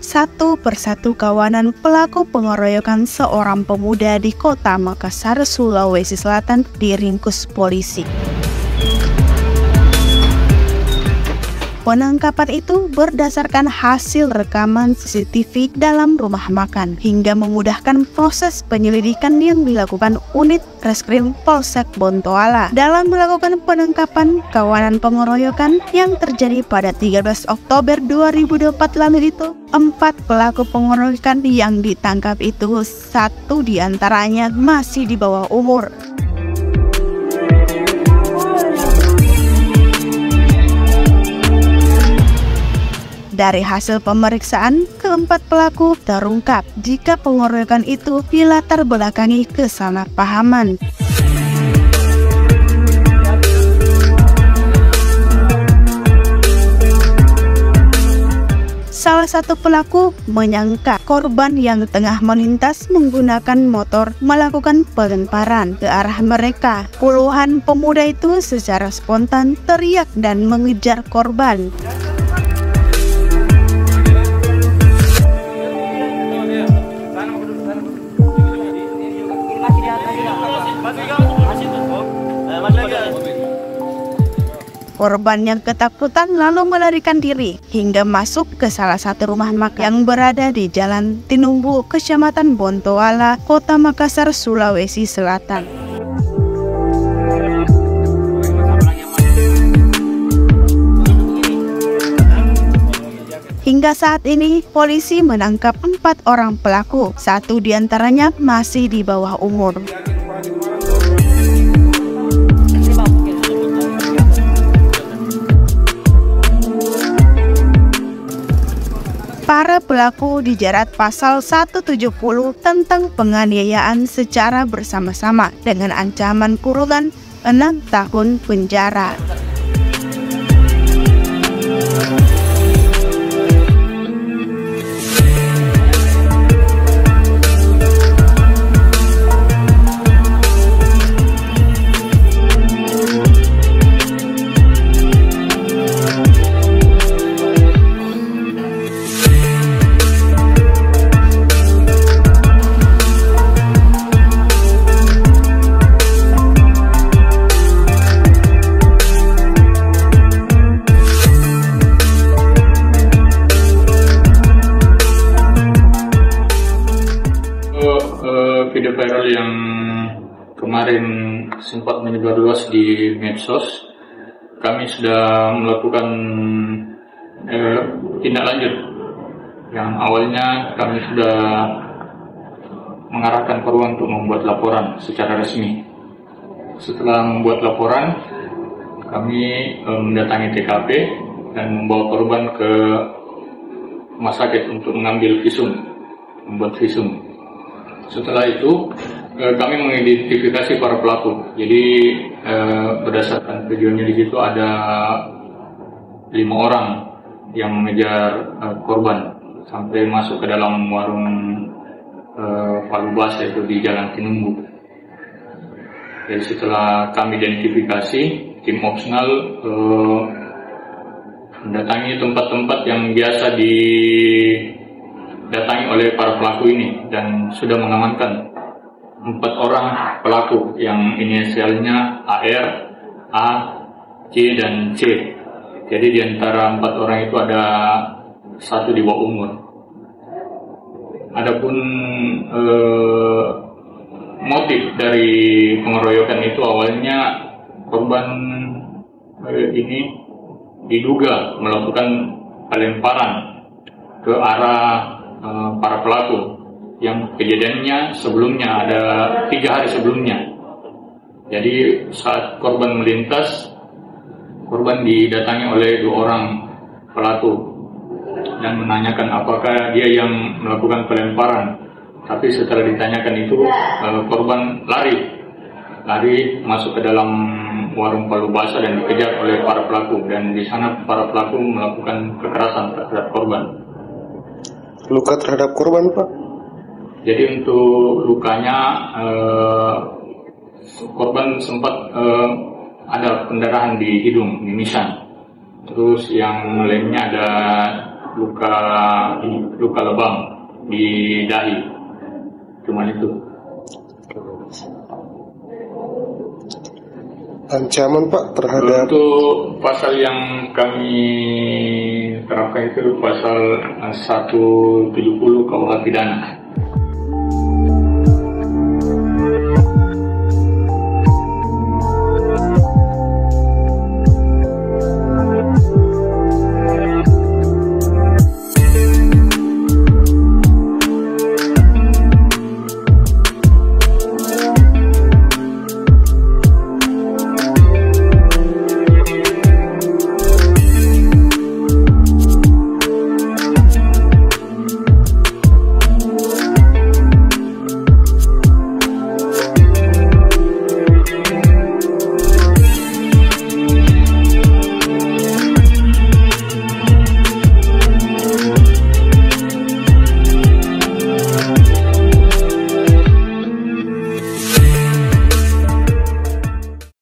Satu persatu kawanan pelaku pengeroyokan seorang pemuda di kota Makassar, Sulawesi Selatan diringkus polisi. Penangkapan itu berdasarkan hasil rekaman CCTV dalam rumah makan hingga memudahkan proses penyelidikan yang dilakukan unit Reskrim Polsek Bontoala dalam melakukan penangkapan kawanan pengeroyokan yang terjadi pada 13 Oktober 2024 lalu itu. 4 pelaku pengeroyokan yang ditangkap itu, 1 diantaranya masih di bawah umur. Dari hasil pemeriksaan, keempat pelaku terungkap jika pengeroyokan itu dilatar belakangi kesalahpahaman. Salah satu pelaku menyangka korban yang tengah melintas menggunakan motor melakukan pelemparan ke arah mereka. Puluhan pemuda itu secara spontan teriak dan mengejar korban. Korban yang ketakutan lalu melarikan diri hingga masuk ke salah satu rumah makan yang berada di Jalan Tinumbu, Kecamatan Bontoala, Kota Makassar, Sulawesi Selatan. Hingga saat ini, polisi menangkap 4 orang pelaku, 1 diantaranya masih di bawah umur. Para pelaku dijerat pasal 170 tentang penganiayaan secara bersama-sama dengan ancaman kurungan 6 tahun penjara. Video viral yang kemarin sempat menyebar luas di medsos, kami sudah melakukan tindak lanjut. Yang awalnya kami sudah mengarahkan korban untuk membuat laporan secara resmi. Setelah membuat laporan, kami mendatangi TKP dan membawa korban ke rumah sakit untuk mengambil visum, membuat visum. Setelah itu kami mengidentifikasi para pelaku. Jadi berdasarkan videonya di situ ada 5 orang yang mengejar korban sampai masuk ke dalam warung palu basah itu di Jalan Tinumbu. Jadi setelah kami identifikasi, tim opsional mendatangi tempat-tempat yang biasa didatangi oleh para pelaku ini dan sudah mengamankan 4 orang pelaku yang inisialnya AR, A, C, dan C. Jadi di antara 4 orang itu ada 1 di bawah umur. Adapun motif dari pengeroyokan itu awalnya korban ini diduga melakukan pelemparan ke arah para pelaku yang kejadiannya sebelumnya ada 3 hari sebelumnya. Jadi saat korban melintas, korban didatangi oleh 2 orang pelaku dan menanyakan apakah dia yang melakukan pelemparan. Tapi setelah ditanyakan itu, korban lari masuk ke dalam warung palu basah dan dikejar oleh para pelaku, dan di sana para pelaku melakukan kekerasan terhadap korban. Luka terhadap korban, Pak? Jadi untuk lukanya korban sempat ada pendarahan di hidung, mimisan. Terus yang lainnya ada luka lebam di dahi. Cuman itu. Ancaman Pak terhadap untuk pasal yang kami terapkan itu pasal 170 KUH pidana.